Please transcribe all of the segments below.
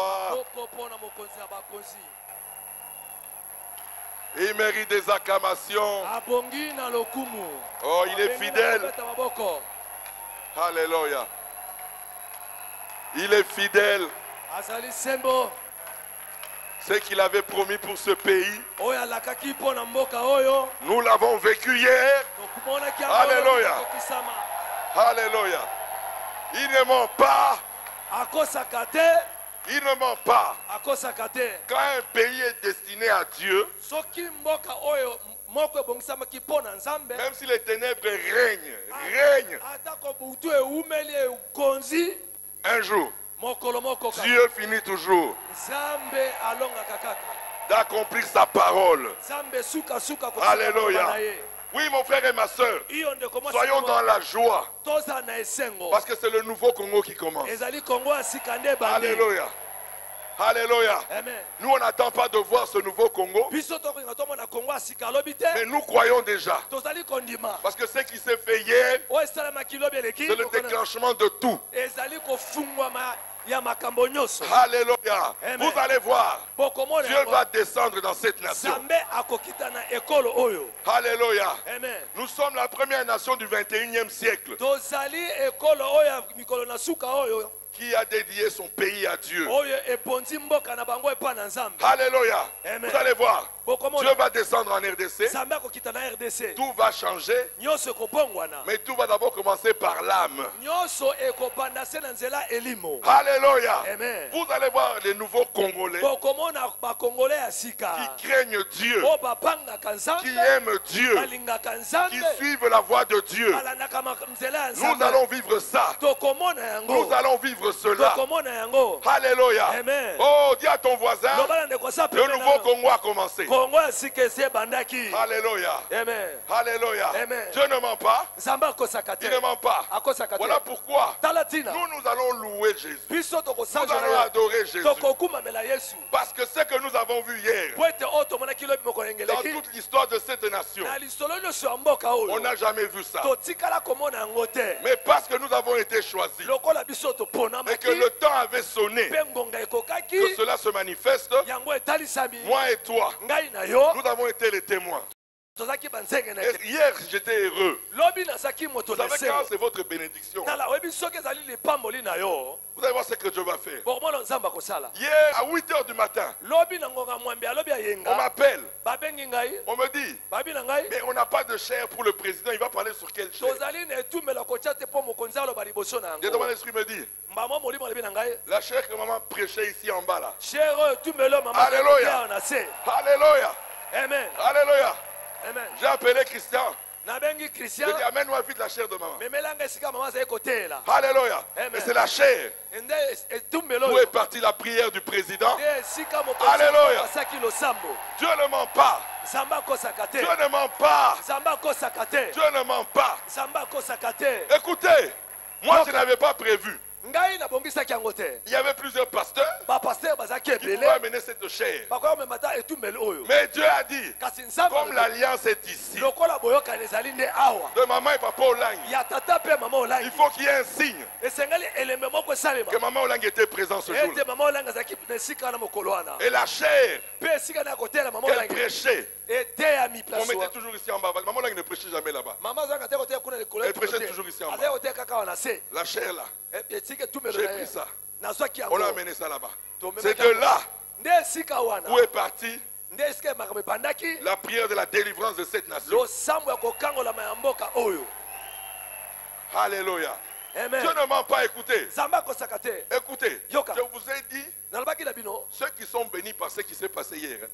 roi. Il mérite des acclamations. Oh, il est fidèle. Alléluia. Il est fidèle. Ce qu'il avait promis pour ce pays, nous l'avons vécu hier. Alléluia. Alléluia. Il ne ment pas. Il ne ment pas. Quand un pays est destiné à Dieu, même si les ténèbres règnent, un jour, Dieu finit toujours d'accomplir sa parole. Alléluia. Oui, mon frère et ma soeur, soyons dans la joie. Parce que c'est le nouveau Congo qui commence. Alléluia. Alléluia. Nous, on n'attend pas de voir ce nouveau Congo. Mais nous croyons déjà. Parce que ce qui s'est fait hier, c'est le déclenchement de tout. Alléluia. Vous allez voir. Dieu va descendre dans cette nation. Alléluia. Nous sommes la première nation du 21e siècle qui a dédié son pays à Dieu. Alléluia. Vous allez voir. Dieu va descendre en RDC. Tout va changer. Mais tout va d'abord commencer par l'âme. Alléluia. Vous allez voir les nouveaux Congolais qui craignent Dieu, qui aiment Dieu, qui suivent la voie de Dieu. Nous allons vivre ça. Nous allons vivre cela. Alléluia. Oh, dis à ton voisin, le nouveau Congo a commencé. Alléluia. Alléluia. Dieu ne ment pas. Il ne ment pas. Voilà pourquoi nous allons louer Jésus. Nous allons adorer Jésus. Parce que ce que nous avons vu hier, dans toute l'histoire de cette nation, on n'a jamais vu ça. Mais parce que nous avons été choisis et que le temps avait sonné que cela se manifeste, moi et toi, nous avons été les témoins. Et hier, j'étais heureux. Vous savez quand c'est votre bénédiction. Vous allez voir ce que Dieu va faire. Hier, à 8 h du matin, on m'appelle. On me dit, mais on n'a pas de chair pour le président. Il va parler sur quelle chair? J'ai demandé l'esprit me dit, la chair que maman prêchait ici en bas là. Alléluia. Alléluia. Amen. Alléluia. Amen. J'ai appelé Christian. Christian. Je dis amène-moi vite la chair de maman. Alléluia. Et c'est la chair. Où est partie la prière du président? Alléluia. Dieu ne ment pas. Dieu ne ment pas. Dieu ne ment pas. Écoutez, moi je n'avais pas prévu. Il y avait plusieurs pasteurs qui pouvaient amener cette chair. Mais Dieu a dit, comme l'alliance est ici, de maman et papa Olang, il faut qu'il y ait un signe que maman Olang était présent ce jour-là. Et la chair qu'elle prêchait, on mettait toujours ici en bas. Maman Olang ne prêchait jamais là-bas. Elle prêchait toujours ici en bas. La chair là. J'ai pris ça. On a amené ça là-bas. C'est de là où est partie la prière de la délivrance de cette nation. Alléluia. Dieu ne ment pas, écoutez. Écoutez, je vous ai dit, ceux qui sont bénis par ce qui s'est passé hier.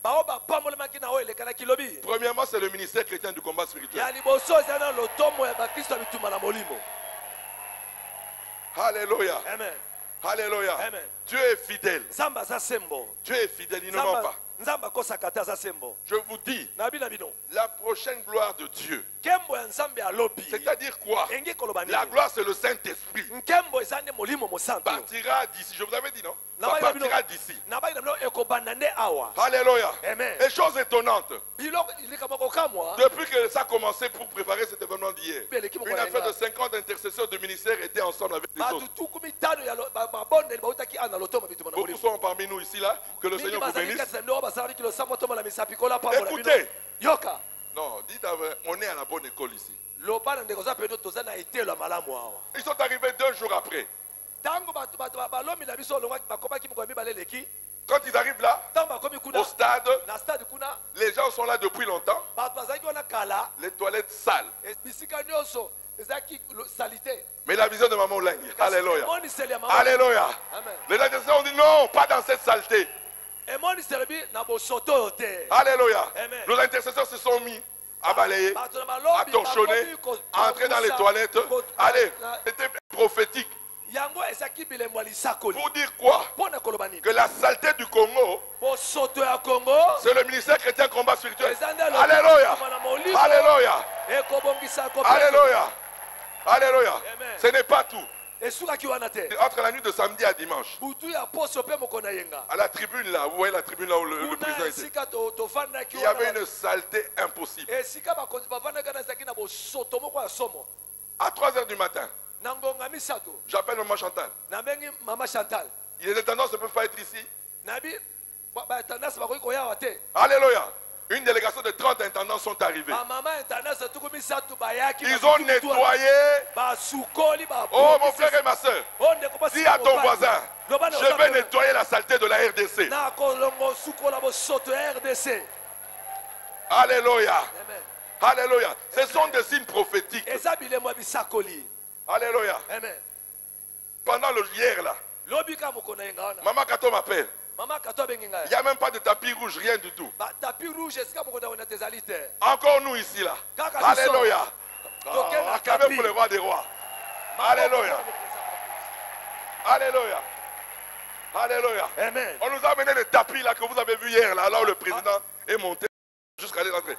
Premièrement, c'est le ministère chrétien du combat spirituel. Alléluia. Amen. Alléluia. Amen. Dieu est fidèle. Dieu est fidèle, il ne ment pas. Je vous dis, la prochaine gloire de Dieu, c'est-à-dire quoi? La gloire, c'est le Saint-Esprit. Partira d'ici. Je vous avais dit, non? Ça partira d'ici. Alléluia. Et chose étonnante, depuis que ça a commencé pour préparer cet événement d'hier, une affaire de 50 intercesseurs de ministère étaient ensemble avec des autres. Beaucoup sont parmi nous ici là. Que le Seigneur vous bénisse. Écoutez. Non, dites on est à la bonne école ici. Ils sont arrivés 2 jours après. Quand ils arrivent là, au stade, les gens sont là depuis longtemps. Les toilettes sales. Mais la vision de Maman Olengi. Alléluia. Alléluia. Les intercesseurs ont dit non, pas dans cette saleté. Alléluia. Nos intercesseurs se sont mis à balayer, à torchonner, à entrer dans les toilettes. Allez, c'était prophétique. Pour dire quoi? Que la saleté du Congo, c'est le ministère chrétien combat spirituel. Alléluia. Alléluia. Alléluia. Alléluia. Ce n'est pas tout. Entre la nuit de samedi à dimanche, à la tribune là, vous voyez la tribune là où le président était, il y avait une saleté impossible. À 3h du matin, j'appelle Maman Chantal. Il y a des tendances qui ne peuvent pas être ici. Alléluia. Une délégation de 30 intendants sont arrivés. Ils ont nettoyé. Oh mon frère et ma soeur, dis à ton voisin, je vais nettoyer la saleté de la RDC. Alléluia. Alléluia. Ce sont des signes prophétiques. Alléluia. Pendant le hier là, Maman Kato m'appelle. Il n'y a même pas de tapis rouge, rien du tout. Encore nous ici là. Alléluia. Acclamez pour le roi des rois. Alléluia. Alléluia. Alléluia. On nous a amené le tapis là que vous avez vu hier là, là où le président est monté jusqu'à aller rentrer.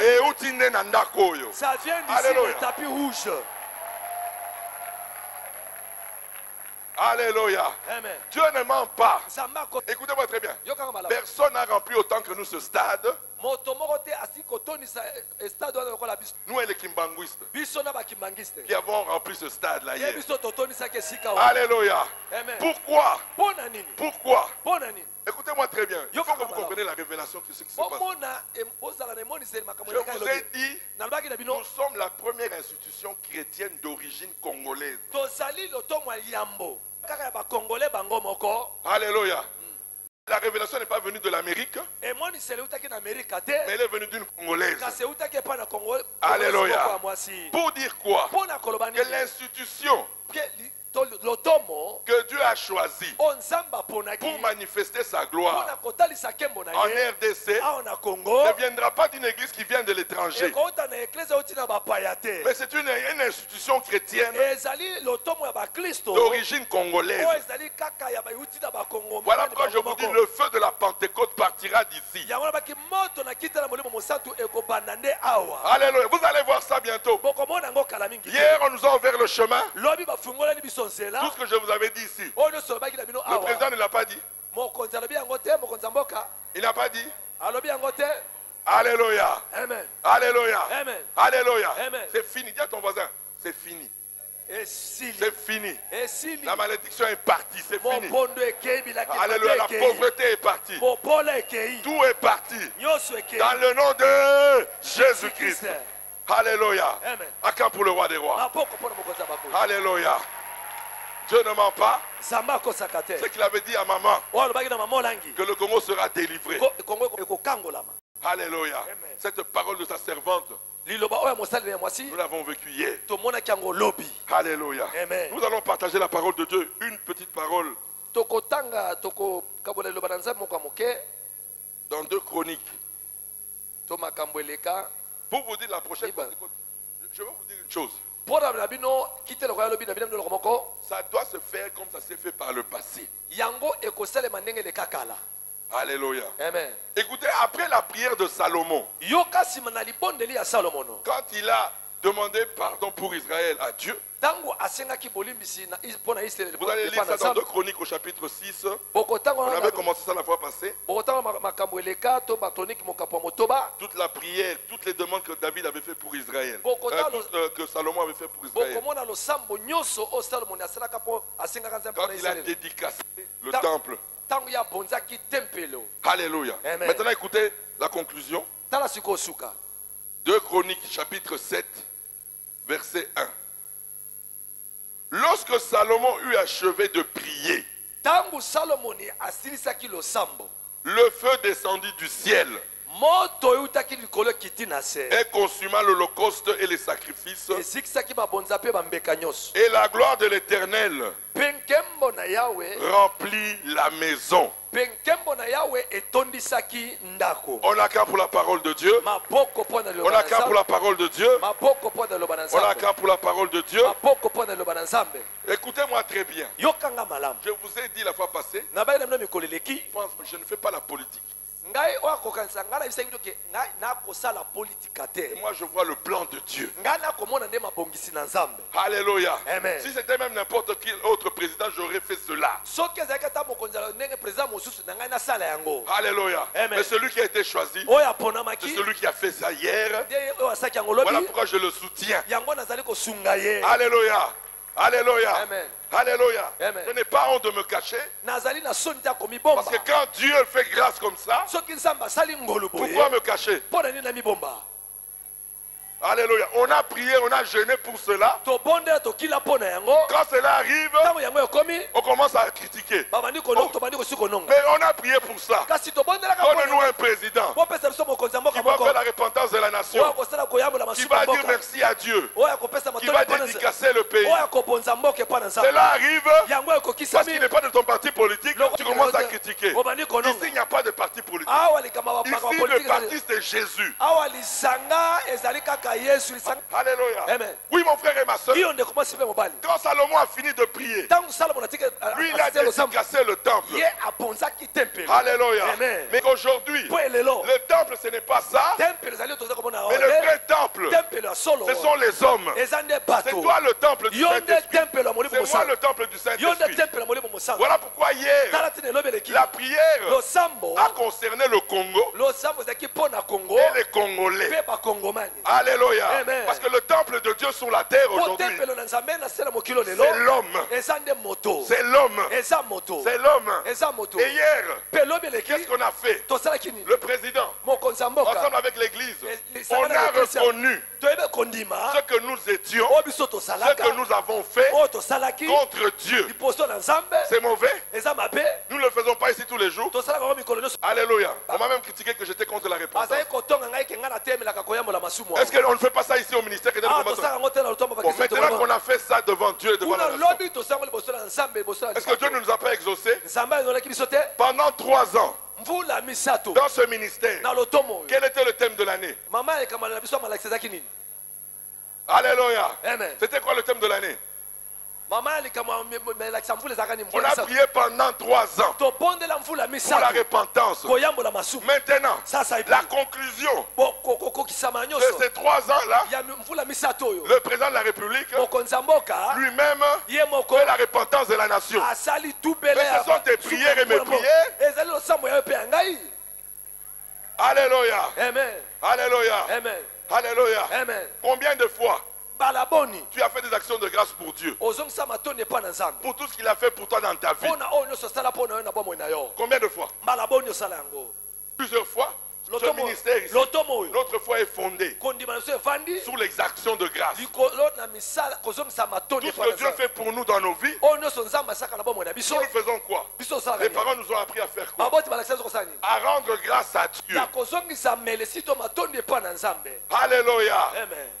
Et où tu n'es nandakoyo. Ça vient d'ici le tapis rouge. Alléluia. Dieu ne ment pas. Écoutez-moi très bien. Personne n'a rempli autant que nous ce stade. Nous et les Kimbanguistes qui avons rempli ce stade là hier. Alléluia. Pourquoi? Pourquoi? Écoutez-moi très bien. Il faut que vous compreniez la révélation de ce qui se passe. Je vous ai dit, nous sommes la première institution chrétienne d'origine congolaise. Alléluia. La révélation n'est pas venue de l'Amérique, mais elle est venue d'une Congolaise. Alléluia. Pour dire quoi? Que l'institution que Dieu a choisi pour manifester sa gloire en RDC ne viendra pas d'une église qui vient de l'étranger, mais c'est une institution chrétienne d'origine congolaise. Voilà pourquoi je vous dis, le feu de la Pentecôte partira d'ici. Alléluia. Vous allez voir ça bientôt. Hier on nous a ouvert le chemin. Tout ce que je vous avais dit ici, le président ne l'a pas dit. Il n'a pas dit. Alléluia. Alléluia. Alléluia. C'est fini. Dis à ton voisin, c'est fini. C'est fini. La malédiction est partie. C'est fini. Alléluia. La pauvreté est partie. Tout est parti. Dans le nom de Jésus-Christ. Alléluia. Acclame pour le roi des rois. Alléluia. Dieu ne ment pas. C'est qu'il avait dit à maman que le Congo sera délivré. Alléluia. Cette parole de sa servante, nous l'avons vécue hier. Alléluia. Nous allons partager la parole de Dieu. Une petite parole. Dans 2 Chroniques. Pour vous dire la prochaine fois, je vais vous dire une chose. Ça doit se faire comme ça s'est fait par le passé. Alléluia. Écoutez, après la prière de Salomon, quand il a demandé pardon pour Israël à Dieu. Vous allez lire ça dans 2 Chroniques au chapitre 6. On avait commencé ça la fois passée. Toute la prière, toutes les demandes que David avait fait pour Israël. Que Salomon avait fait pour Israël. Quand il a dédicacé le temple. Alléluia. Maintenant écoutez la conclusion. 2 Chroniques chapitre 7 verset 1. Lorsque Salomon eut achevé de prier, le feu descendit du ciel et consuma l'holocauste et les sacrifices. Et la gloire de l'Éternel remplit la maison. On a qu'à pour la parole de Dieu. On a qu'à pour la parole de Dieu. On a qu'à pour la parole de Dieu. Écoutez-moi très bien. Je vous ai dit la fois passée, je ne fais pas la politique. Moi je vois le plan de Dieu. Alléluia. Si c'était même n'importe quel autre président, j'aurais fait cela. Alléluia. Mais celui qui a été choisi, c'est celui qui a fait ça hier. Voilà pourquoi je le soutiens. Alléluia. Alléluia. Amen. Alléluia. Amen. Je n'ai pas honte de me cacher. Parce que quand Dieu fait grâce comme ça, pourquoi me cacher? Alléluia. On a prié, on a jeûné pour cela. Quand cela arrive, on commence à critiquer. Mais on a prié pour ça. Donne-nous un président qui va faire la repentance de la nation, qui va dire merci à Dieu, qui va dédicacer le pays. Cela arrive parce qu'il n'est pas de ton parti politique. Tu commences à critiquer. Ici, il n'y a pas de parti politique. Ici, le parti, c'est Jésus. Alléluia. Amen. Oui, mon frère et ma soeur. Quand Salomon a fini de prier, lui il a dédicacé le temple. Alléluia. Amen. Mais aujourd'hui, le temple ce n'est pas ça. Mais le vrai temple, ce sont les hommes. C'est toi le temple du Saint-Esprit. C'est moi le temple du Saint-Esprit. Voilà pourquoi hier, la prière a concerné le Congo et les Congolais. Alléluia. Amen. Parce que le temple de Dieu sur la terre aujourd'hui, c'est l'homme. C'est l'homme. C'est l'homme. Et hier, qu'est-ce qu'on a fait? Le président, ensemble avec l'église, on a reconnu ce que nous étions, ce que nous avons fait contre Dieu. C'est mauvais. Nous ne le faisons pas ici tous les jours. Alléluia. On m'a même critiqué que j'étais contre la repentance. Est-ce qu'on ne fait pas ça ici au ministère? Bon, maintenant qu'on a fait ça devant Dieu et devant la nation, est-ce que Dieu ne nous a pas exaucés? Pendant 3 ans, dans ce ministère, quel était le thème de l'année? Alléluia. C'était quoi le thème de l'année? On a prié pendant 3 ans pour la repentance. Maintenant, la conclusion de ces 3 ans-là, le président de la République lui-même fait la repentance de la nation. Mais ce sont tes prières et mes prières. Alléluia. Alléluia. Alléluia. Combien de fois tu as fait des actions de grâce pour Dieu, pour tout ce qu'il a fait pour toi dans ta vie? Combien de fois? Plusieurs fois. Ce ministère ici, notre foi est fondée sur l'exaction de grâce. Tout ce que Dieu fait pour nous dans nos vies, nous faisons quoi? Les parents nous ont appris à faire quoi? À rendre grâce à Dieu. Alléluia.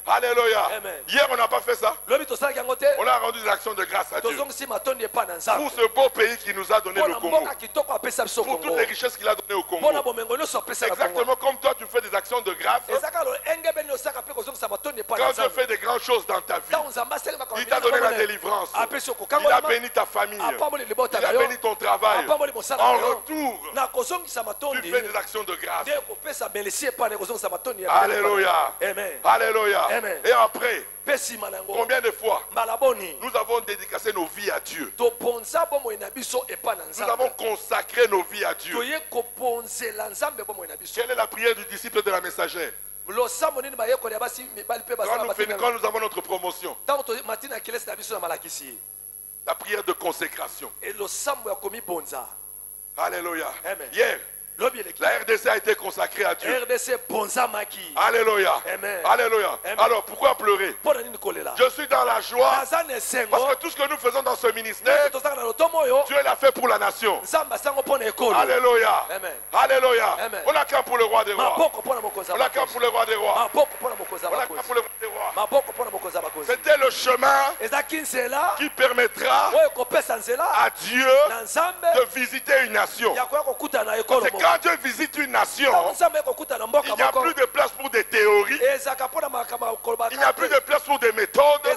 Alléluia. Hier on n'a pas fait ça. On a rendu des actions de grâce à Dieu pour ce beau pays qui nous a donné le Congo, pour toutes les richesses qu'il a données au Congo. Exactement exactement comme toi tu fais des actions de grâce. Quand Dieu fait des grandes choses dans ta vie, il t'a donné la délivrance, il a béni ta famille, il a béni ton travail. En retour, tu fais des actions de grâce. Alléluia. Alléluia. Et après, combien de fois nous avons dédicacé nos vies à Dieu? Nous avons consacré nos vies à Dieu. Quelle est la prière du disciple de la messagère? Quand nous avons notre promotion, la prière de consécration. Alléluia. Hier, la RDC a été consacrée à Dieu. Alléluia. Alléluia. Alors pourquoi pleurer? Je suis dans la joie parce que tout ce que nous faisons dans ce ministère, Dieu l'a fait pour la nation. Alléluia. Alléluia. On acclame pour le roi des rois. On acclame pour le roi des rois. On acclame pour le roi des rois. C'était le chemin qui permettra à Dieu de visiter une nation. Parce que quand Dieu visite une nation, il n'y a plus de place pour des théories, il n'y a plus de place pour des méthodes,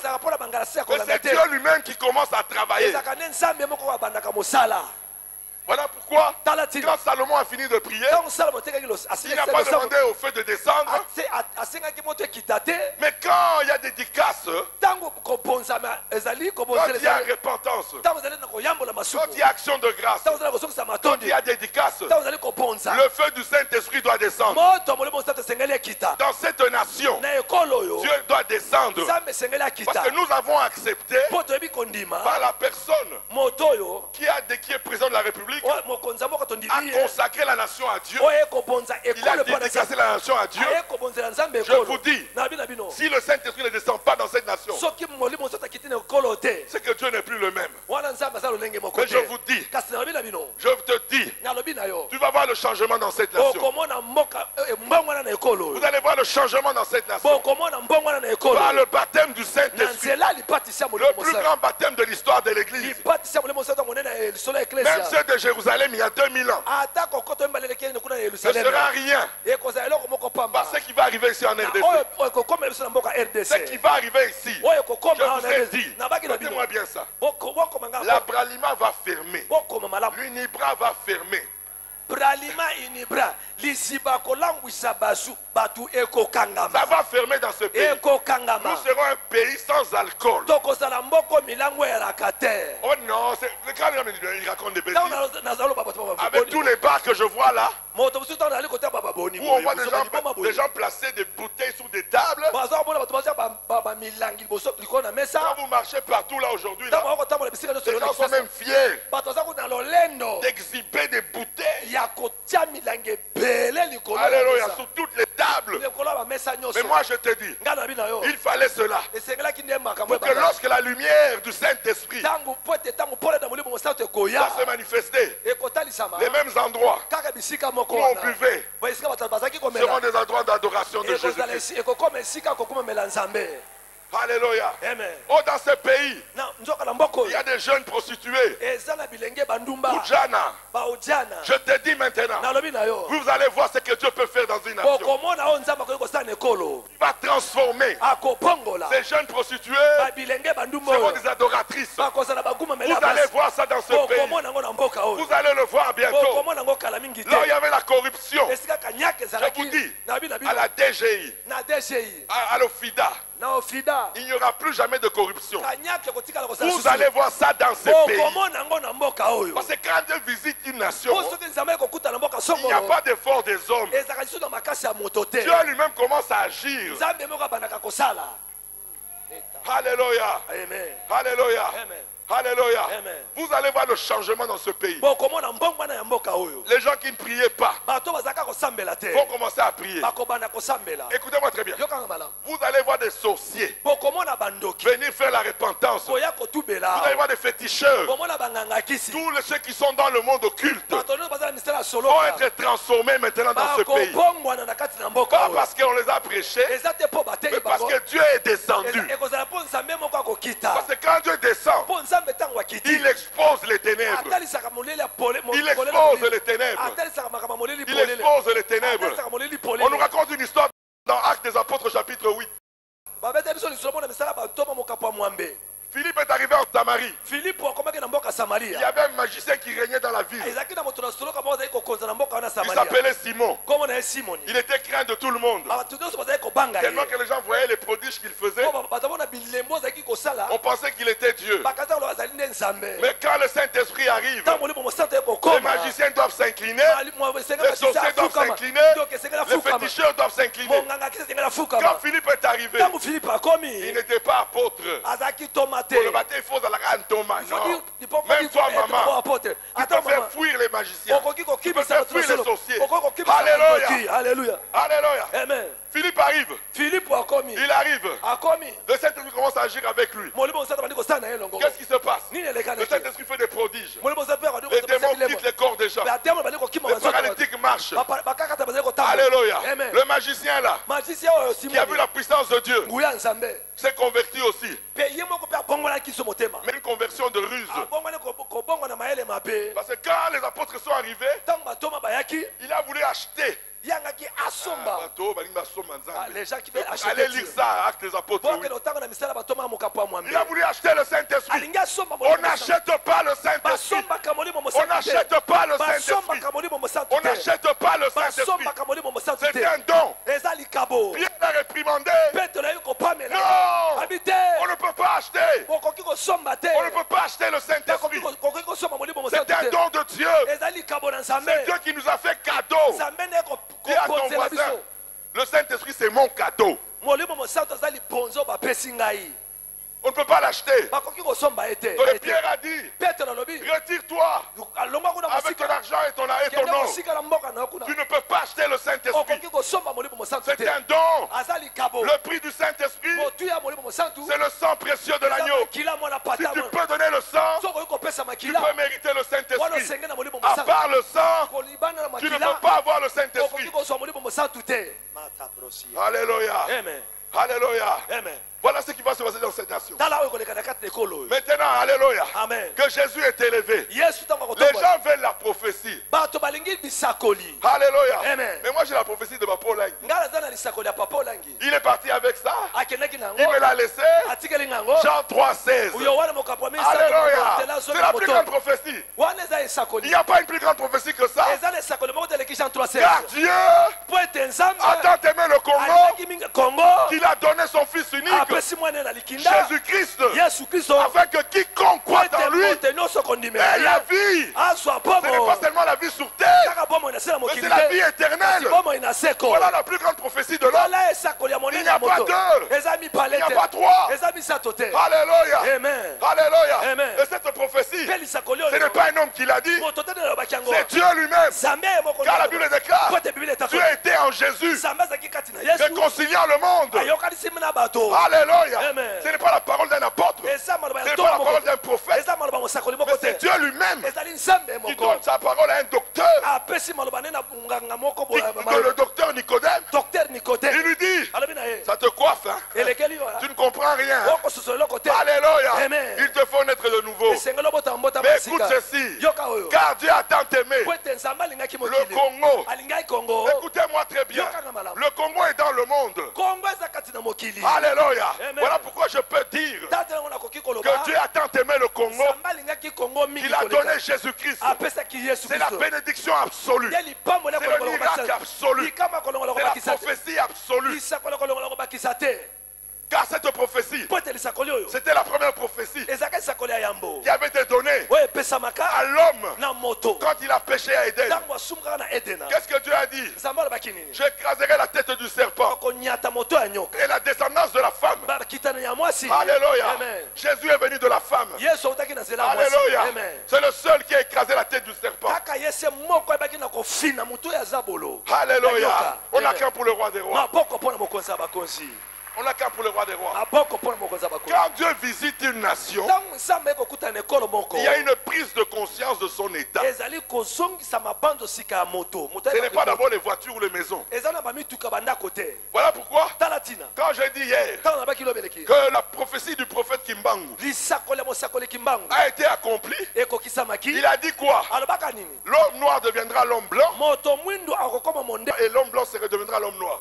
c'est Dieu lui-même qui commence à travailler. Voilà pourquoi, quand Salomon a fini de prier, il n'a pas demandé au feu de descendre. Mais quand il y a dédicace, quand il y a repentance, quand il y a action de grâce, quand il y a dédicace, le feu du Saint-Esprit doit descendre. Dans cette nation, Dieu doit descendre. Parce que nous avons accepté par la personne qui est président de la République a consacré la nation à Dieu. Il a dédicacé la nation à Dieu. Je vous dis, si le Saint-Esprit ne descend pas dans cette nation, c'est que Dieu n'est plus le même. Mais je vous dis, je te dis, tu vas voir le changement dans cette nation. Vous allez voir le changement dans cette nation. Par le baptême du Saint-Esprit, le plus grand baptême de l'histoire de l'Église. Même ceux de Jérusalem il y a 2000 ans, ce ne sera rien par ce qui va arriver ici en RDC. Ce qui va arriver ici, je vous ai dit, écoutez-moi bien ça, la Bralima va fermer, l'Unibra va fermer. Ça va fermer dans ce pays. Nous serons un pays sans alcool. Oh non, il raconte des bêtises. Avec tous les bars que je vois là, où on voit des gens placer des bouteilles sur des tables. Quand vous marchez partout là aujourd'hui, les gens sont même fiers d'exhiber des bouteilles. Alléluia, sur toutes les tables. Mais moi je te dis, il fallait cela pour que lorsque la lumière du Saint-Esprit va se manifester, les mêmes endroits où on buvait seront des endroits d'adoration de Jésus-Christ. Alléluia. Oh, dans ce pays, il y a des jeunes prostituées. Ujana. Je te dis maintenant, vous allez voir ce que Dieu peut faire dans une nation. Il va transformer. Ces jeunes prostituées seront des adoratrices. Vous allez voir ça dans ce pays. Vous allez le voir bientôt. Là où il y avait la corruption, je vous dis, à la DGI, à l'OFIDA, il n'y aura plus jamais de corruption. Vous allez voir ça dans ces pays. Parce que quand Dieu visite une nation, il n'y a pas d'effort des hommes. Dieu lui-même commence à agir. Alléluia. Alléluia. Alléluia. Vous allez voir le changement dans ce pays. Les gens qui ne priaient pas vont commencer à prier. Écoutez-moi très bien. Vous allez voir des sorciers venir faire la repentance. Vous allez voir des féticheurs. Tous ceux qui sont dans le monde occulte vont être transformés maintenant dans ce pays. Pas parce qu'on les a prêchés, mais parce que Dieu est descendu. Parce que quand Dieu descend, il expose les ténèbres. Il expose les ténèbres. Il expose les ténèbres. il y avait un magicien qui régnait dans la ville. Il s'appelait Simon. Il était craint de tout le monde. Tellement que les gens voyaient les prodiges qu'il faisait, on pensait qu'il était Dieu. Mais quand le Saint-Esprit arrive, les magiciens doivent s'incliner, les sorciers doivent s'incliner, les féticheurs doivent s'incliner. Quand Philippe est arrivé, il n'était pas apôtre. Pour le baptême, il faut un Thomas. Non. Même toi, maman, tu peux faire fuir les magiciens. Tu peux faire fuir les sorciers. Alléluia. Alléluia. Alléluia. Amen. Philippe arrive. Il arrive. Le Saint-Esprit commence à agir avec lui. Qu'est-ce qui se passe? Le Saint-Esprit fait des prodiges. Les démons quittent les corps des gens. Les paralytiques marchent. Alléluia. Le magicien là, qui a vu la puissance de Dieu, s'est converti aussi. Mais une conversion de ruse. Parce que quand les apôtres sont arrivés, il a voulu acheter. Les gens qui veulent acheter. Allez lire ça, Actes des Apôtres. Oui. Il a voulu acheter le Saint-Esprit. On n'achète pas le Saint-Esprit. On n'achète pas le Saint-Esprit. On n'achète pas le Saint-Esprit. C'est un don. Pierre l'a réprimandé. Non, on ne peut pas acheter. On ne peut pas acheter le Saint-Esprit. C'est un don de Dieu. C'est Dieu qui nous a fait cadeau. Dis à ton voisin, le Saint-Esprit c'est mon cadeau. On ne peut pas l'acheter. Donc Pierre a dit, retire-toi avec ton argent et ton nom. Tu ne peux pas acheter le Saint-Esprit. C'est un don. Le prix du Saint-Esprit, c'est le sang précieux de l'agneau. Si tu peux donner le sang, tu peux mériter le Saint-Esprit. À part le sang, tu ne peux pas avoir le Saint-Esprit. Alléluia. Alléluia. Amen. Voilà ce qui va se passer dans cette nation. Maintenant, alléluia. Amen. Que Jésus est élevé. Les gens veulent la prophétie. Alléluia. Amen. Mais moi j'ai la prophétie de Papa Olangi. Il est parti avec ça. Il me l'a laissé. Jean 3,16. Alléluia. C'est la plus grande prophétie. Il n'y a pas une plus grande prophétie que ça. Car Dieu a tant aimé le Congo qu'il a donné son Fils unique. Jésus-Christ, afin que quiconque croit en lui ait la vie. Ce n'est pas seulement la vie sur terre, mais c'est la vie éternelle. Voilà la plus grande prophétie de l'homme. Il n'y a pas deux, il n'y a pas trois. Alléluia. Alléluia. Et cette prophétie, ce n'est pas un homme qui l'a dit, c'est Dieu lui-même. Car la Bible déclare, Dieu était en Jésus, réconciliant le monde. Alléluia. Ce n'est pas la parole d'un apôtre. Ce n'est pas la parole d'un prophète. Mais c'est Dieu lui-même qui donne sa parole à un docteur. Le docteur Nicodème. Il lui dit, ça te coiffe, hein? Tu ne comprends rien. Alléluia. Il te faut naître de nouveau. Mais écoute ceci. Car Dieu a tant aimé le Congo. Écoutez-moi très bien. Le Congo est dans le monde. Alléluia. Voilà pourquoi je peux dire que Dieu a tant aimé le Congo qu'il a donné Jésus-Christ. C'est la bénédiction absolue. C'est le miracle absolu. C'est la prophétie absolue. Car cette prophétie, c'était la première prophétie qui avait été donnée à l'homme quand il a péché à Éden. Qu'est-ce que Dieu a dit? J'écraserai la tête du serpent et la descendance de la femme. Alléluia. Jésus est venu de la femme. Alléluia. C'est le seul qui a écrasé la tête du serpent. Alléluia. On a qu'un pour le roi des rois. On n'a qu'un pour le roi des rois. Quand Dieu visite une nation, il y a une prise de conscience de son état. Ce n'est pas d'abord les voitures ou les maisons. Voilà pourquoi, quand j'ai dit hier que la prophétie du prophète Kimbangu a été accomplie, il a dit quoi? L'homme noir deviendra l'homme blanc et l'homme blanc deviendra l'homme noir.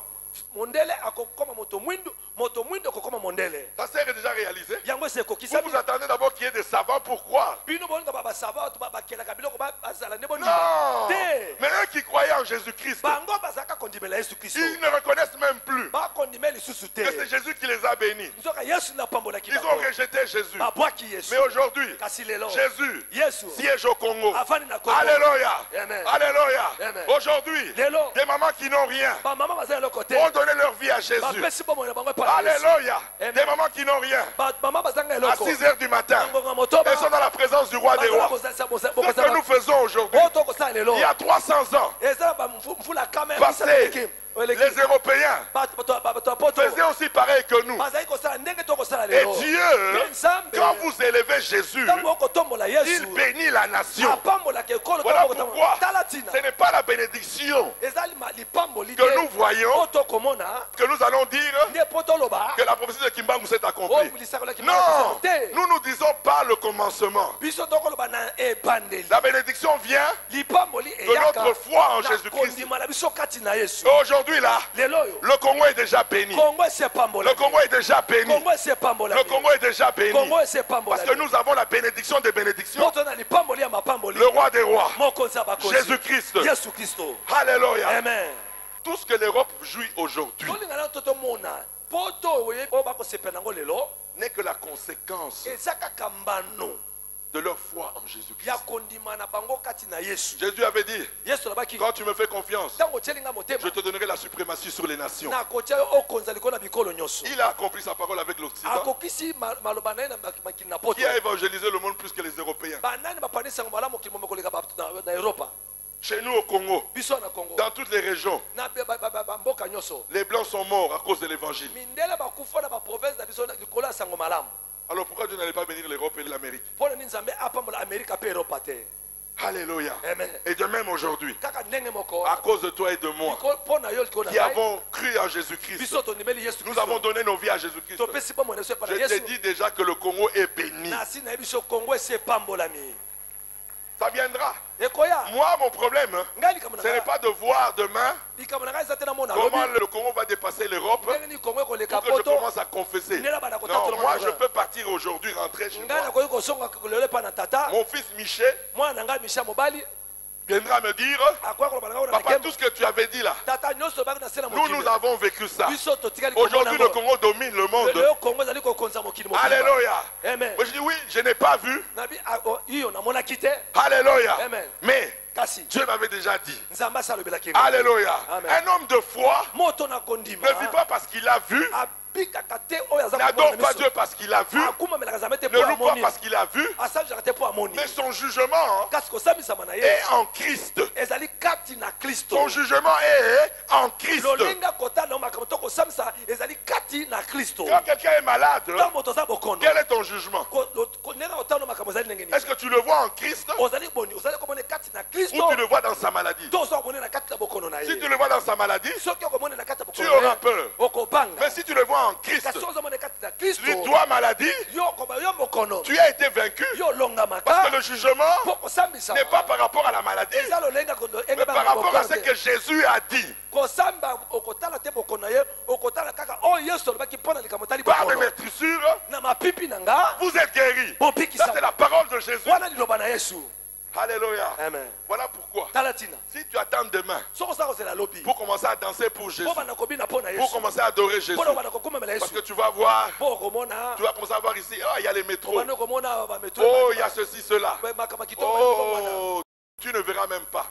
Ça s'est déjà réalisé. Vous attendez d'abord qu'il y ait des savants pour croire. Non. Mais eux qui croyaient en Jésus-Christ, ils ne reconnaissent même plus que c'est Jésus qui les a bénis. Ils ont rejeté Jésus. Mais aujourd'hui, Jésus siège au Congo. Alléluia. Alléluia. Aujourd'hui, des mamans qui n'ont rien ont donné leur vie à Jésus. Alléluia. Des mamans qui n'ont rien à 6 heures du matin, elles sont dans la présence du roi des rois. Ce que nous faisons aujourd'hui, il y a 300 ans, passé, les Européens faisaient aussi pareil que nous. Et Dieu, quand vous élevez Jésus, il bénit la nation. Voilà pourquoi ce n'est pas la bénédiction que nous voyons, que nous allons dire que la prophétie de Kimbangu s'est accomplie. Non, nous nous disons pas le commencement. La bénédiction vient de notre foi en Jésus-Christ. Aujourd'hui là, le Congo est déjà béni. Le Congo est déjà béni. Le Congo est déjà béni. Parce que nous avons la bénédiction des bénédictions. Le roi des rois, Jésus-Christ. Alléluia. Amen. Tout ce que l'Europe jouit aujourd'hui n'est que la conséquence de leur foi en Jésus-Christ. Jésus avait dit, quand tu me fais confiance, je te donnerai la suprématie sur les nations. Il a accompli sa parole avec l'Occident. Qui a évangélisé le monde plus que les Européens? Chez nous au Congo, dans toutes les régions, les Blancs sont morts à cause de l'évangile. Alors pourquoi Dieu n'allait pas bénir l'Europe et l'Amérique? Alléluia. Et de même aujourd'hui, à cause de toi et de moi, qui avons cru en Jésus-Christ, nous avons donné nos vies à Jésus-Christ. Je t'ai dit déjà que le Congo est béni. Ça viendra. Moi, mon problème, ce n'est pas de voir demain comment le Congo va dépasser l'Europe pour que je commence à confesser. Non, moi, je peux partir aujourd'hui, rentrer chez moi. Mon fils Michel viendra me dire, papa, tout ce que tu avais dit là, nous avons vécu ça. Aujourd'hui, le Congo domine le monde. Alléluia. Moi, je dis oui, je n'ai pas vu. Alléluia. Mais Dieu m'avait déjà dit. Alléluia. Un homme de foi ne vit pas parce qu'il a vu. N'adore pas Dieu parce qu'il a vu, ne loue pas parce qu'il a vu, mais son jugement est en Christ. Son jugement est en Christ. Quand quelqu'un est malade, quel est ton jugement? Est-ce que tu le vois en Christ ou tu le vois dans sa maladie? Si tu le vois dans sa maladie, tu auras peur. Mais si tu le vois en Christ, lui, toi, maladie, tu as été vaincu. Parce que le jugement n'est pas par rapport à la maladie, mais par rapport à ce que Jésus a dit. Par mes meurtrissures, vous êtes guéris. Ça, c'est la parole de Jésus. Alléluia. Amen. Voilà pourquoi. Si tu attends demain pour commencer à danser pour Jésus, pour commencer à adorer Jésus, parce que tu vas voir, tu vas commencer à voir ici, oh, il y a les métros, oh, il y a ceci, cela, oh, tu ne verras même pas.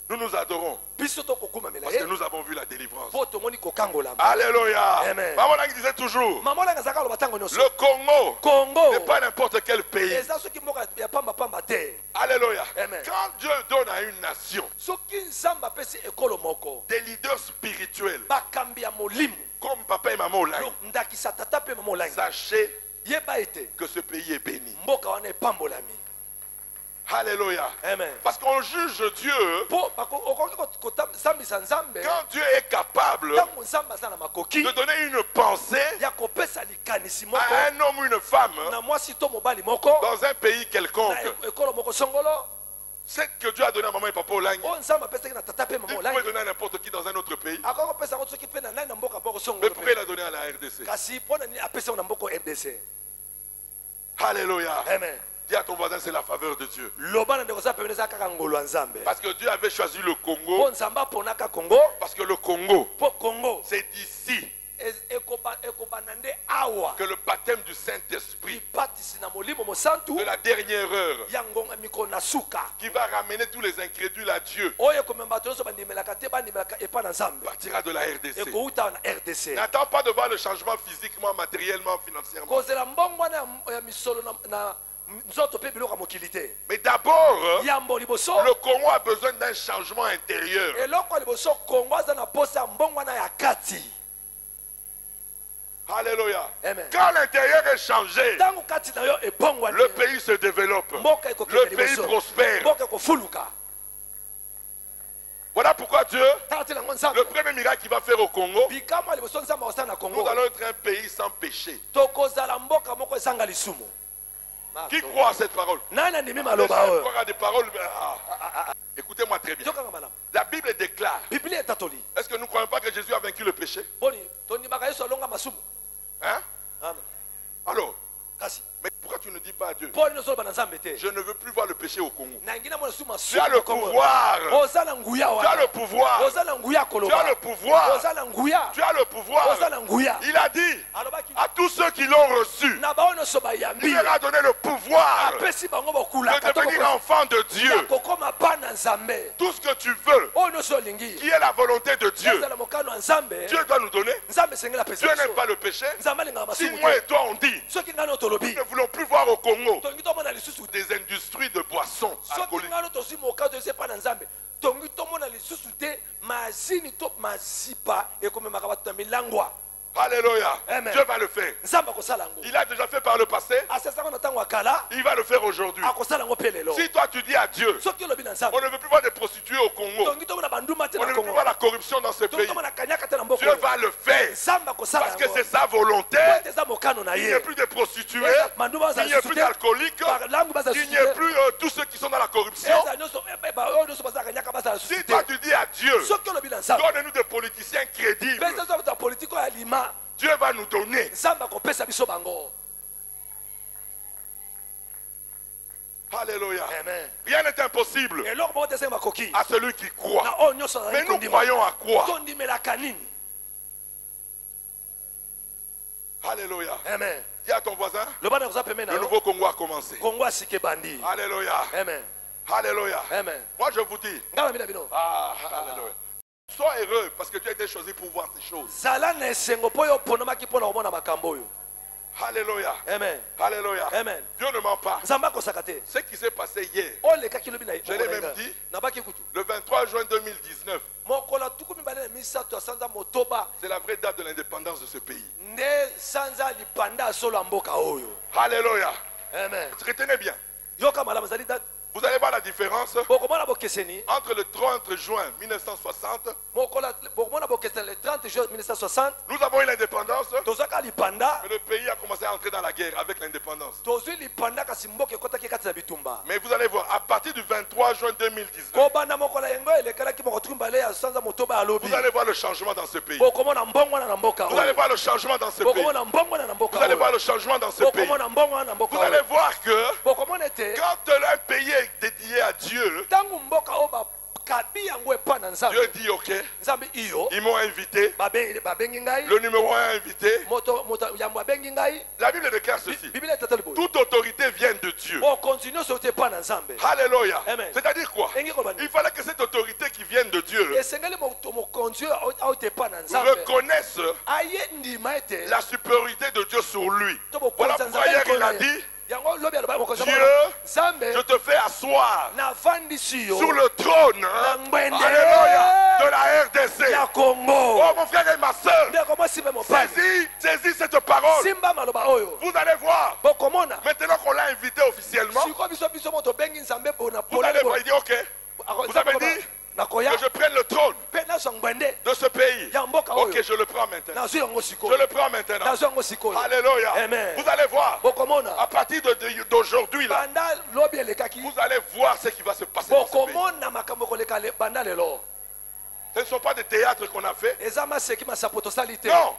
Nous nous adorons parce que nous avons vu la délivrance. Alléluia. Maman qui disait toujours, le Congo n'est pas n'importe quel pays. Alléluia. Quand Dieu donne à une nation des leaders spirituels comme papa et maman Olaï, sachez que ce pays est béni. Alléluia. Amen. Parce qu'on juge Dieu quand Dieu est capable de donner une pensée à un homme ou une femme dans un pays quelconque. Ce que Dieu a donné à maman et papa Olaï, il pouvait donner à n'importe qui dans un autre pays. Mais pourquoi il a donné à la RDC? Alléluia. Amen. Dis à ton voisin, c'est la faveur de Dieu. Parce que Dieu avait choisi le Congo. Parce que le Congo, c'est d'ici que le baptême du Saint-Esprit de la dernière heure qui va ramener tous les incrédules à Dieu partira de la RDC. N'attends pas de voir le changement physiquement, matériellement, financièrement. Mais d'abord, le Congo a besoin d'un changement intérieur. Alléluia. Amen. Quand l'intérieur est changé, le pays se développe, le pays prospère. Voilà pourquoi Dieu, le premier miracle qu'il va faire au Congo, nous allons être un pays sans péché. Qui croit à cette parole? Croire à des paroles. Écoutez-moi très bien. La Bible déclare. Est-ce que nous ne croyons pas que Jésus a vaincu le péché? Hein? Alors, mais pourquoi tu ne dis pas à Dieu? Je ne veux plus voir le péché au Congo. Tu as le pouvoir. Tu as le pouvoir. Tu as le pouvoir. Tu as le pouvoir. Il a dit à tous ceux qui l'ont reçu, il leur a donné le pouvoir de devenir enfant de Dieu. Tout ce que tu veux, qui est la volonté de Dieu, Dieu doit nous donner. Dieu n'aime pas le péché. Si moi et toi on dit, nous ne voulons plus voir au Congo des industries de boissons alcooliques. Alléluia. Amen. Dieu va le faire. Il a déjà fait par le passé. Il va le faire aujourd'hui. Si toi tu dis à Dieu, on ne veut plus voir des prostituées au Congo, on ne veut plus voir la corruption dans ce pays, Dieu va le faire. Parce que c'est sa volonté. Il n'y a plus de prostituées, il n'y a plus d'alcooliques, il n'y a plus tous ceux qui sont dans la corruption. Si toi tu dis à Dieu, donne-nous des politiciens crédibles, Dieu va nous donner. Alléluia. Amen. Rien n'est impossible à celui qui croit. Mais nous croyons à quoi? Alléluia. Amen. Dis à ton voisin, le nouveau Congo a commencé. Alléluia. Amen. Alléluia. Amen. Moi je vous dis, alléluia. Sois heureux parce que tu as été choisi pour voir ces choses. Alléluia. Amen. Alléluia. Amen. Dieu ne ment pas. Ce qui s'est passé hier, je l'ai même dit, le 23 juin 2019, c'est la vraie date de l'indépendance de ce pays. Alléluia. Amen. Retenez bien. Vous allez voir la différence entre le 30 juin 1960. Nous avons eu l'indépendance. Mais le pays a commencé à entrer dans la guerre avec l'indépendance. Mais vous allez voir, à partir du 23 juin 2019, vous allez voir le changement dans ce pays. Vous allez voir le changement dans ce pays. Vous allez voir le changement dans ce pays. Vous allez voir que quand un pays est dédié à Dieu, Dieu dit ok, ils m'ont invité, le numéro 1 invité. La Bible déclare ceci: toute autorité vient de Dieu. Alléluia. C'est-à-dire quoi? Il fallait que cette autorité qui vienne de Dieu reconnaisse la supériorité de Dieu sur lui. Voilà pourquoi hier il a dit: Dieu, je te fais asseoir sur le trône, alléluia, de la RDC. Oh mon frère et ma soeur, saisis cette parole. Vous allez voir, maintenant qu'on l'a invité officiellement, vous allez voir, il dit ok, vous avez dit que je prenne le trône de ce pays. Ok, je le prends maintenant. Je le prends maintenant. Alléluia. Amen. Vous allez voir, à partir d'aujourd'hui, là, vous allez voir ce qui va se passer dans ce pays. Ce ne sont pas des théâtres qu'on a fait. Non.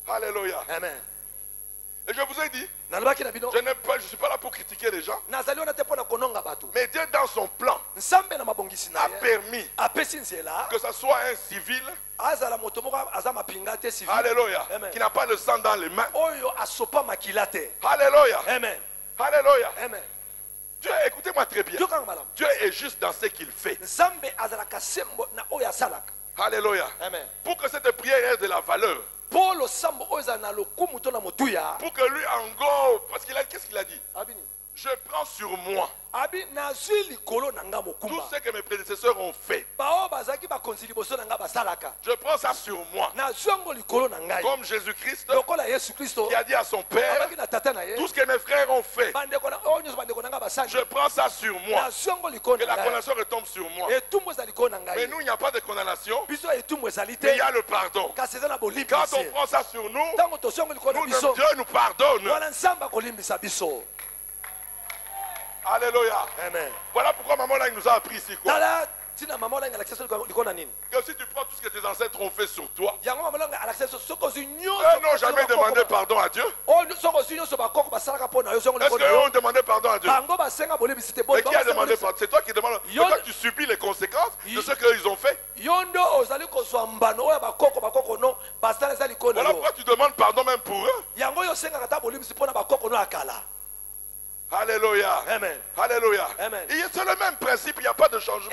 Alléluia. Amen. Et je vous ai dit, je ne suis pas là pour critiquer les gens. Mais Dieu, dans son plan, a permis que ce soit un civil, alléluia, qui n'a pas le sang dans les mains. Alléluia. Amen. Alléluia. Amen. Dieu, écoutez-moi très bien. Dieu est juste dans ce qu'il fait. Alléluia. Amen. Pour que cette prière ait de la valeur. Pour que lui, en gros, parce qu'il a, qu'est-ce qu'il a dit? Je prends sur moi tout ce que mes prédécesseurs ont fait. Je prends ça sur moi. Comme Jésus-Christ qui a dit à son Père, tout ce que mes frères ont fait, je prends ça sur moi. Que la condamnation retombe sur moi. Mais nous, il n'y a pas de condamnation. Mais il y a le pardon. Quand on prend ça sur nous, Dieu nous pardonne. Alléluia. Amen. Voilà pourquoi maman là, il nous a appris ici quoi. Que si tu prends tout ce que tes ancêtres ont fait sur toi, eux n'ont jamais demandé pardon à Dieu. Est-ce qu'eux ont demandé pardon à Dieu? Mais qui a demandé pardon? C'est toi qui demandes. C'est toi qui subis les conséquences de ce qu'ils ont fait. Voilà pourquoi tu demandes pardon même pour eux. Alléluia. Amen. Alléluia. Amen. C'est le même principe, il n'y a pas de changement.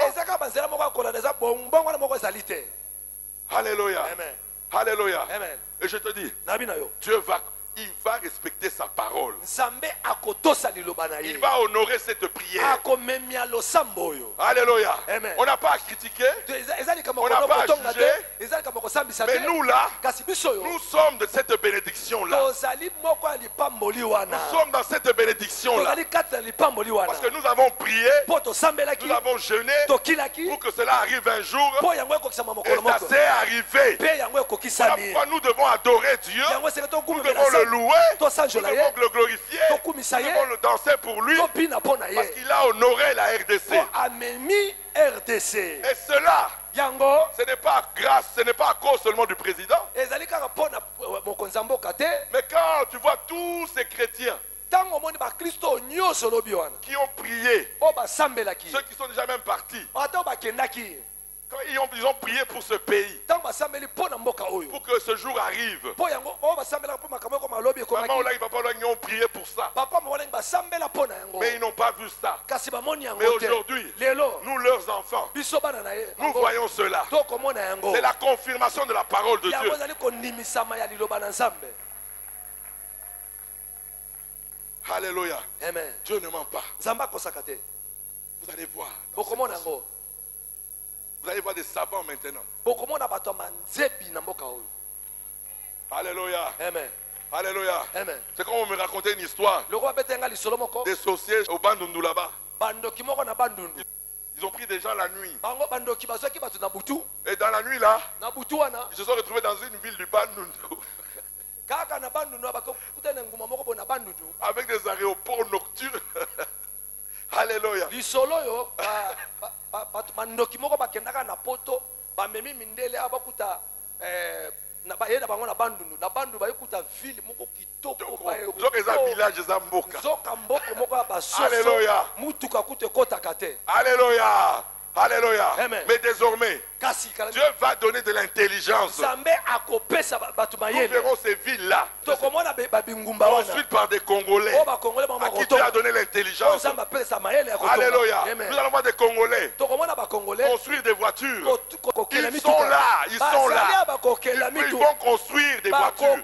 Alléluia. Amen. Alléluia. Amen. Et je te dis, Dieu il va respecter sa parole. Il va honorer cette prière. Alléluia. Amen. On n'a pas à critiquer. On n'a pas à juger. Mais nous là, nous sommes de cette bénédiction-là. Nous sommes dans cette bénédiction-là. Parce que nous avons prié, nous avons jeûné pour que cela arrive un jour. Et ça s'est arrivé. Voilà pourquoi nous devons adorer Dieu. Nous devons le louer, nous devons le glorifier, nous devons le danser pour lui, parce qu'il a honoré la RDC. Et cela, ce n'est pas grâce, ce n'est pas à cause seulement du président. Mais quand tu vois tous ces chrétiens qui ont prié, ceux qui sont déjà même partis, quand ils ont prié pour ce pays, pour que ce jour arrive. Maman là, papa là, ils ont prié pour ça. Mais ils n'ont pas vu ça. Mais aujourd'hui, nous leurs enfants, nous voyons cela. C'est la confirmation de la parole de Dieu. Alléluia. Amen. Dieu ne ment pas. Vous allez voir. Vous allez voir des savants maintenant. Alléluia. Amen. Alléluia. Amen. C'est comme on me racontait une histoire. Des sorciers au Bandundu là-bas. Ils ont pris des gens la nuit. Et dans la nuit là, ils se sont retrouvés dans une ville du Bandundu. Avec des aéroports nocturnes. Alléluia. Alléluia. Alléluia. Alléluia. Amen. Mais désormais, Dieu va donner de l'intelligence. Nous verrons ces villes-là construites par des Congolais à qui Dieu a donné l'intelligence. Alléluia. Nous allons voir des Congolais construire des voitures. Ils sont là. Ils sont là. Ils vont construire des voitures.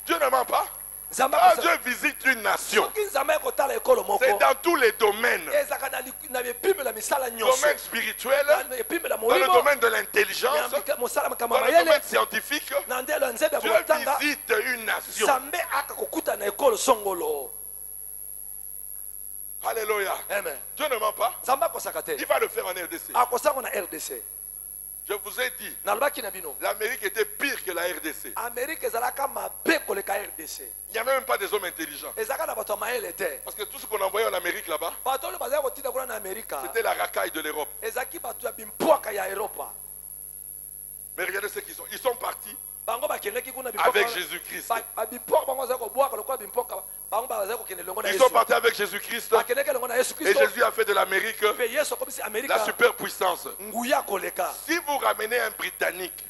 Dieu ne ment pas. Quand Dieu visite une nation, c'est dans tous les domaines. Domaine spirituel, dans le domaine de l'intelligence, dans le domaine scientifique. Dieu visite une nation. Alléluia. Amen. Dieu ne ment pas. Il va le faire en RDC. Je vous ai dit, l'Amérique était pire que la RDC. Il n'y avait même pas des hommes intelligents. Parce que tout ce qu'on envoyait en Amérique là-bas, c'était la racaille de l'Europe. Mais regardez ce qu'ils sont. Ils sont partis. avec Jésus-Christ. Ils sont partis avec Jésus-Christ. Et Jésus a fait de l'Amérique la superpuissance. Si vous ramenez un Britannique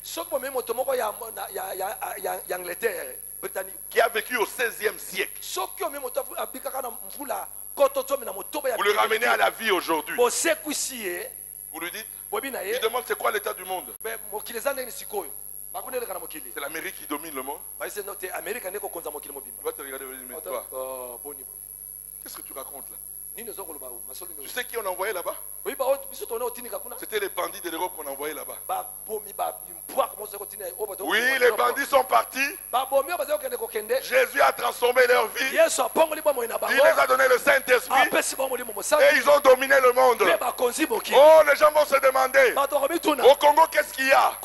qui a vécu au 16e siècle, vous le ramenez à la vie aujourd'hui, vous lui dites, il demande c'est quoi l'état du monde? C'est l'Amérique qui domine le monde. Il va te regarder et dire, mais toi, qu'est-ce que tu racontes là? Tu sais qui on a envoyé là-bas? C'était les bandits de l'Europe qu'on a envoyés là-bas. Oui, les bandits sont partis. Jésus a transformé leur vie. Il les a donné le Saint-Esprit. Et ils ont dominé le monde. Oh, les gens vont se demander, au Congo, qu'est-ce qu'il y a?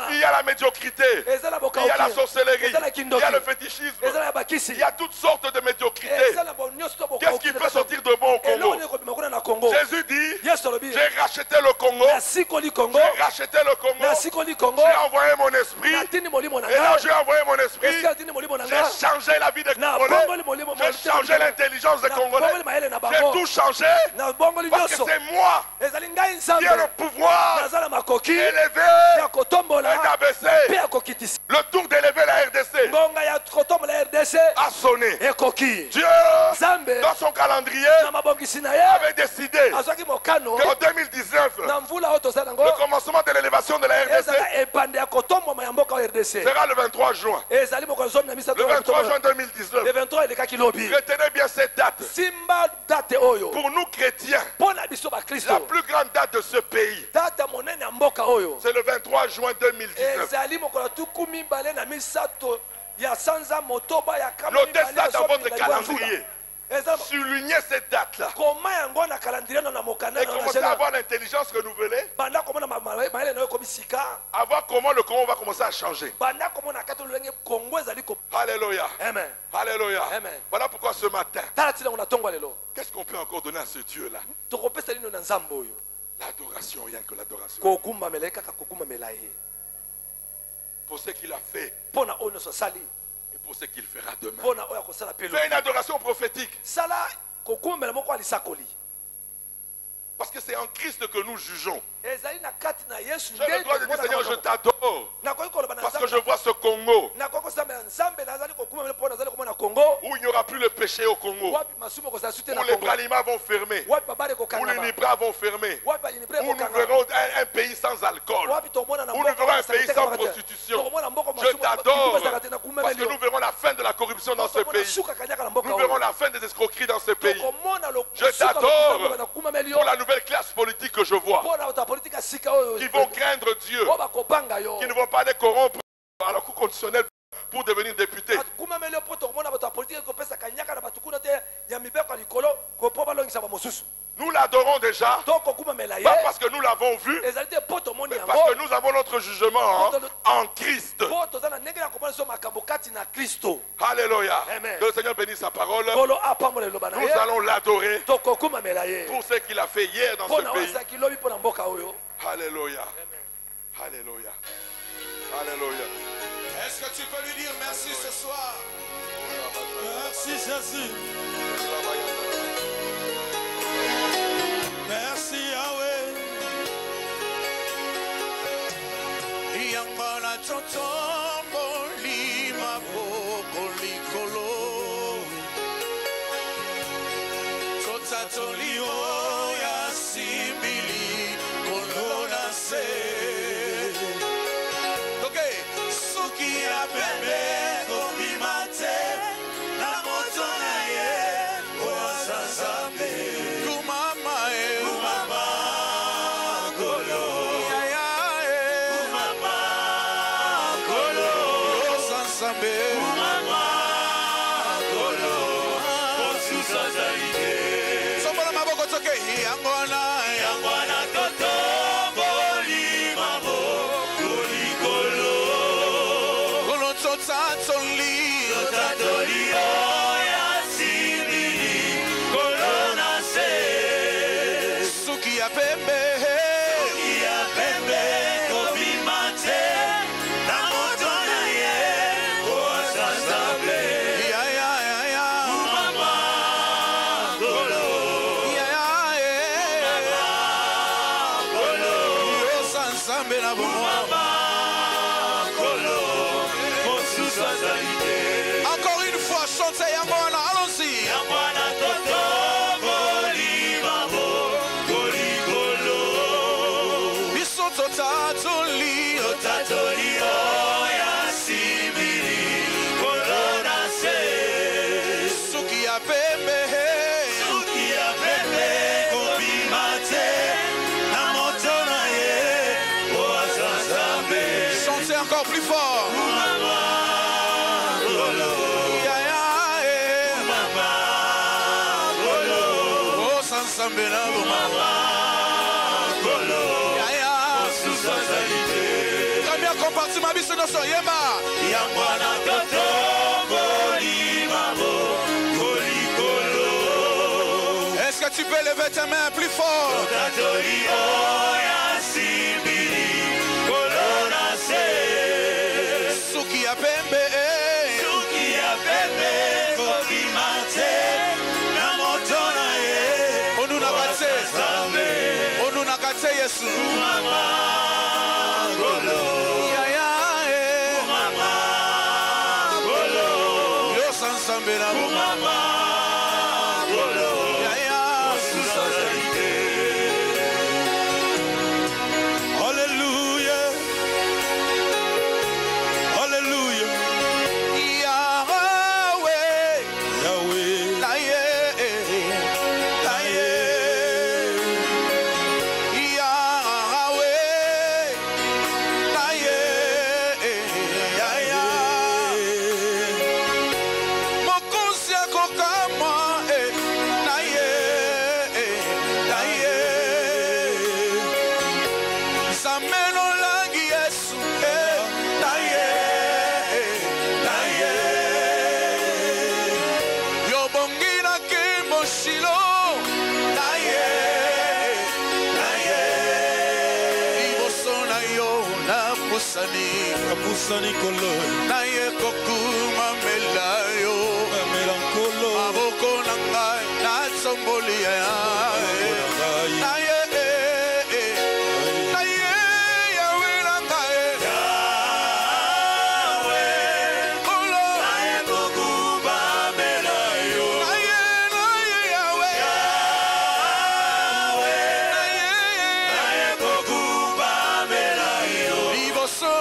Il y a la médiocrité. Il y a la sorcellerie. Il y a le fétichisme. Il y a toutes sortes de médiocrité. Qu'est-ce qui peut sortir de bon au Congo? Jésus dit, j'ai racheté le Congo. J'ai racheté le Congo. J'ai envoyé mon esprit. Et là j'ai envoyé mon esprit. J'ai changé la vie des Congolais. J'ai changé l'intelligence des Congolais. J'ai tout changé. Parce que c'est moi qui ai le pouvoir d'élever et d'abaisser. Le tour d'élever la RDC a sonné. Dieu, dans son calendrier, avait décidé qu'en 2019, le commencement de l'élévation de la RDC sera le 23 juin. Le 23 juin 2019. Retenez bien cette date. Pour nous chrétiens, la plus grande date de ce pays, c'est le 23 juin 2019. Notez ça dans votre calendrier. Soulignez cette date-là. Et commencez à avoir l'intelligence renouvelée. À voir comment le Congo va commencer à changer. Alléluia. Amen. Alléluia. Amen. Voilà pourquoi ce matin, qu'est-ce qu'on peut encore donner à ce Dieu-là? L'adoration, rien que l'adoration. Pour ce qu'il a fait. Pour ce qu'il fera demain. Fais une adoration prophétique. Parce que c'est en Christ que nous jugeons. J'ai le droit de dire, Seigneur, je t'adore. Parce que je vois ce Congo où il n'y aura plus le péché au Congo. Où les Bralima vont fermer. Où les Nibra vont fermer. Où nous verrons un pays sans alcool. Où nous verrons un pays sans prostitution. Je t'adore. Parce que nous verrons la fin de la corruption dans ce pays. Nous verrons la fin des escroqueries dans ce pays. Je t'adore pour la nouvelle classe politique que je vois. Qui vont craindre Dieu, qui ne vont pas les corrompre à leur coût conditionnel pour devenir députés. Nous l'adorons déjà, pas parce que nous l'avons vu, mais parce que nous avons notre jugement en Christ. Alléluia. Que le Seigneur bénisse sa parole. Nous allons l'adorer pour ce qu'il a fait hier dans ce pays. Alléluia. Alléluia. Alléluia. Est-ce que tu peux lui dire merci ce soir? Merci Jésus. Merci Yahweh. Yambala totombo lima boko likolo. Totatolio ya sibili kolona se. Okay, suki ya bebe komimate na moto na ye oasazabe. Kumama kumama kolo. Kumama kolo. Osazabe. Kumama kolo. Osusazaide. Sombala maboko toke yangwana yangwana toto. Pembe, Pembe, Kobimate, Namoto Encore une fois, chantez Yamwana, allons-y. Biso totatoli, Suki ya pembe, chantez encore plus fort. Très bien compartiment biso no soyema. Est-ce que tu peux lever tes mains plus fort? Suki ya pembe, onu nakate Yesu. Yo sansambe na Hallelujah. Hallelujah. Yahweh. Yahweh. Pusani kolo na ye kokuma melayo melankolo aboko nangai na somboli ya na ye yawe nangai yawe kolo na ye kokuma melayo na ye yawe na ye kokuma melayo liboso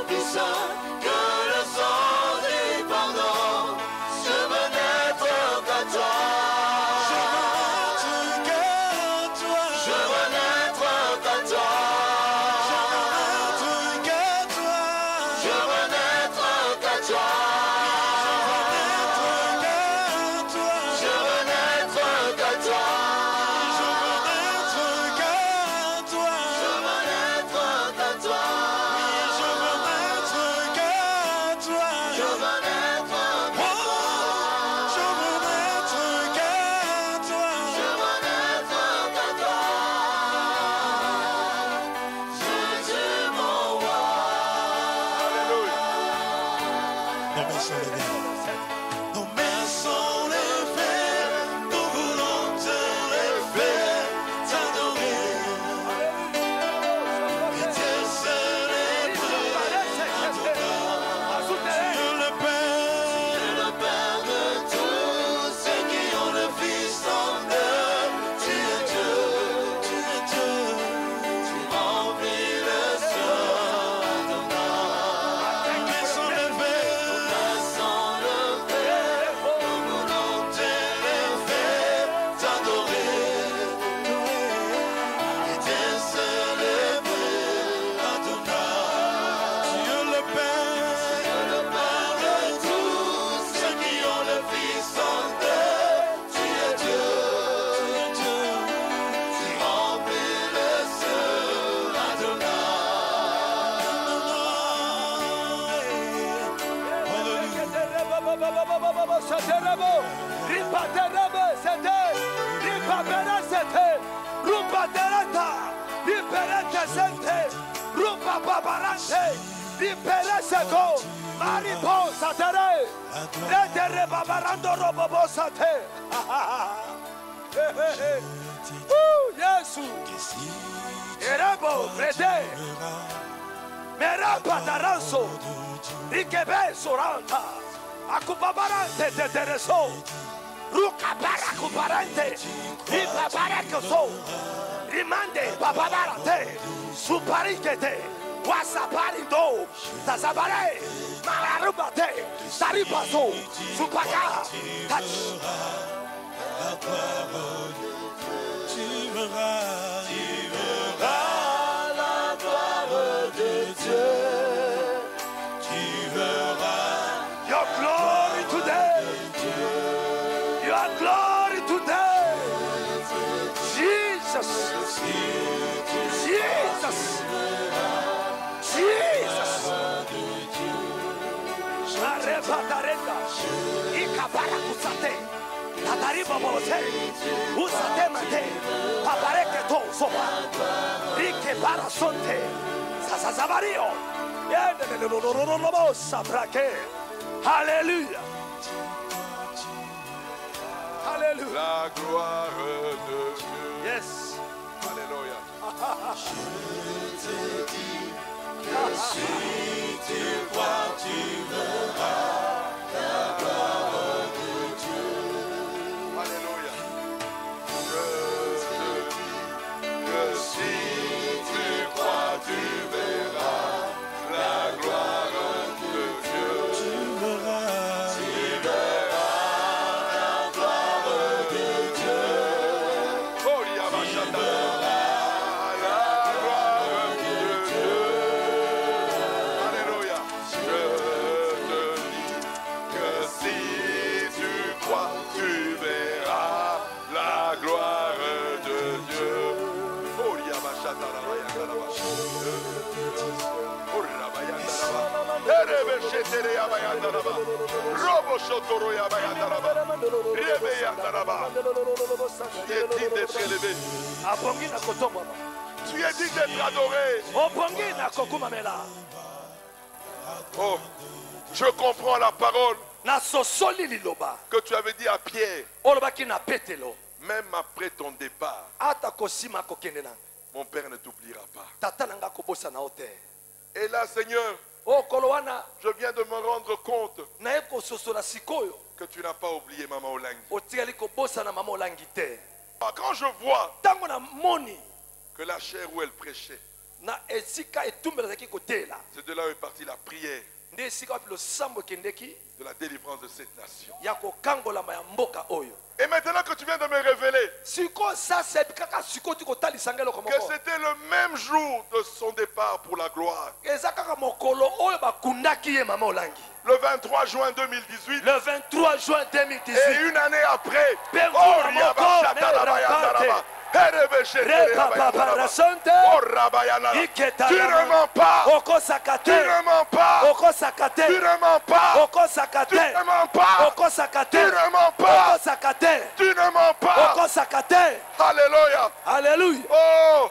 plus saint que le sang du pardon. Je veux n'être qu'à toi. Je veux n'être qu'à toi. Je veux n'être qu'à toi. Je veux n'être qu'à toi. Je veux n'être qu'à toi. Alléluia. Alléluia. La gloire de Dieu. Yes. Alléluia. Je te dis que si tu crois, tu verras la gloire de Dieu. Alléluia. Je te dis que si tu crois, tu verras la gloire de Dieu. Tu verras la gloire de Dieu. Oh, il y a ma chata. La gloire de Dieu. Alléluia. Je te dis que si tu crois, tu verras la gloire de Dieu. Oh, il y a ma chata. Tu es digne d'être élevé. Tu es digne d'être adoré. Oh, je comprends la parole que tu avais dit à Pierre. Même après ton départ, mon Père ne t'oubliera pas. Et là, Seigneur, je viens de me rendre compte que tu n'as pas oublié Maman Olangi. Quand je vois que la chair où elle prêchait C'est de là où est partie la prière de la délivrance de cette nation. Et maintenant que tu viens de me révéler que c'était le même jour de son départ pour la gloire, le 23 juin 2018, le 23 juin 2018, et une année après, tu ne mens pas, tu ne mens pas, tu ne mens pas, tu ne mens pas, tu ne mens pas, tu ne mens pas. Alléluia. Alléluia. Oh,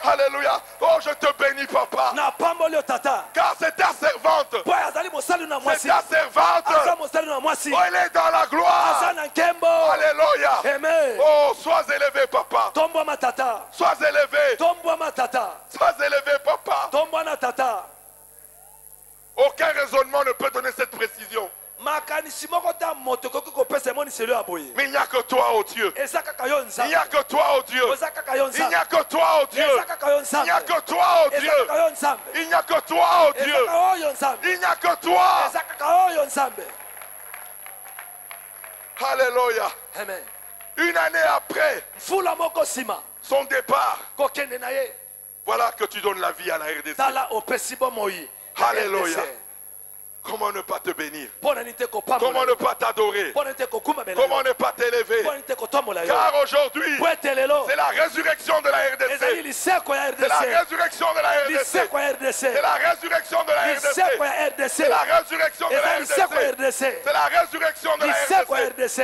alléluia. Oh, je te bénis, papa. Car c'est ta servante. C'est ta servante. Oh, elle est dans la gloire. Alléluia. Amen. Oh, sois élevé, papa. Sois élevé. Sois élevé, papa. Aucun raisonnement ne peut donner cette précision. Mais il n'y a que toi, oh Dieu. Il n'y a que toi, oh Dieu. Il n'y a que toi, oh Dieu. Il n'y a que toi, oh Dieu. Il n'y a que toi, oh Dieu. Il n'y a que toi. Alléluia. Amen. Une année après son départ, voilà que tu donnes la vie à la RDC. Alléluia. Comment ne pas te bénir? Comment ne pas t'adorer? Comment ne pas t'élever? Car aujourd'hui, c'est la résurrection de la RDC. C'est la résurrection de la RDC. C'est la résurrection de la RDC. C'est la résurrection de la RDC. C'est la résurrection de la RDC.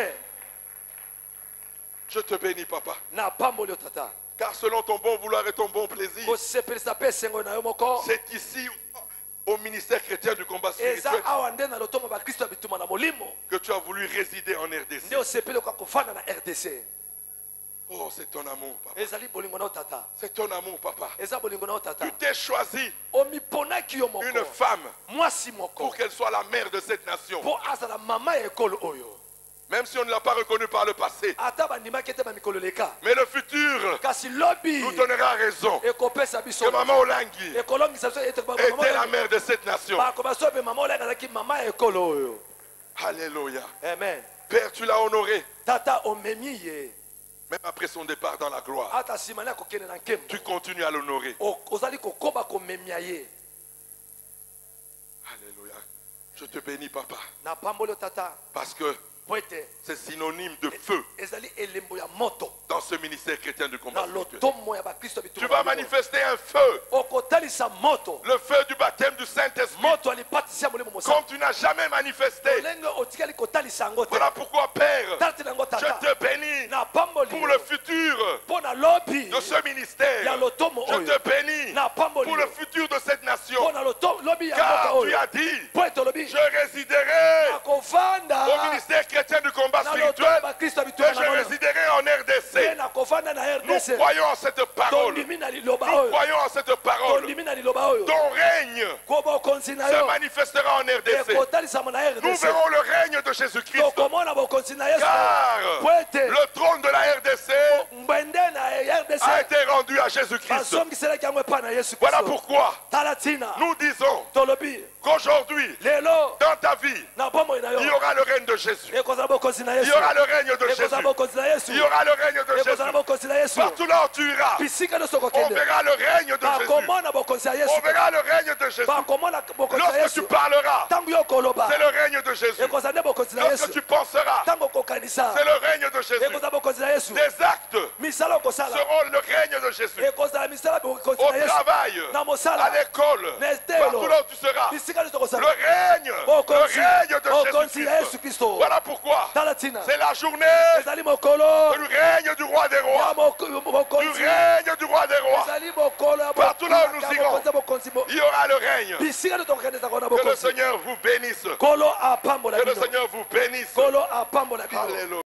Je te bénis, papa. Car selon ton bon vouloir et ton bon plaisir, c'est ici au ministère chrétien du combat spirituel que tu as voulu résider en RDC. Oh, c'est ton amour, papa. C'est ton amour, papa. Tu t'es choisi une femme pour qu'elle soit la mère de cette nation. Même si on ne l'a pas reconnue par le passé. Mais le futur nous donnera raison que Maman Olangi était la mère de cette nation. Alléluia. Amen. Père, tu l'as honoré. Même après son départ dans la gloire, tu continues à l'honorer. Alléluia. Je te bénis, papa. Parce que c'est synonyme de feu dans ce ministère chrétien du combat spirituel. Tu vas manifester un feu, le feu du baptême du Saint-Esprit, comme tu n'as jamais manifesté. Voilà pourquoi, Père, je te bénis pour le futur de ce ministère. Je te bénis pour le futur de cette nation. Car tu as dit, je résiderai au ministère chrétien du combat spirituel et je résiderai en RDC. Nous croyons en cette parole. Nous croyons en cette parole. Ton règne se manifestera en RDC. Nous verrons le règne de Jésus-Christ. Car le trône de la RDC a été rendu à Jésus-Christ. Voilà pourquoi nous disons qu'aujourd'hui, dans ta vie, il y aura le règne de Jésus. Il y aura le règne de Jésus. Il y aura le règne de Jésus. Partout là où tu iras, on verra le règne de Jésus. On verra le règne de Jésus. Lorsque tu parleras, c'est le règne de Jésus. Lorsque tu penseras, c'est le règne de Jésus. Tes actes seront le règne de Jésus. Au travail, à l'école, partout là où tu seras, le règne de Jésus-Christ. Voilà pourquoi c'est la journée du règne du roi des rois. Du règne du roi des rois. Partout là où nous irons, il y aura le règne. Que le Seigneur vous bénisse. Que le Seigneur vous bénisse. Alléluia.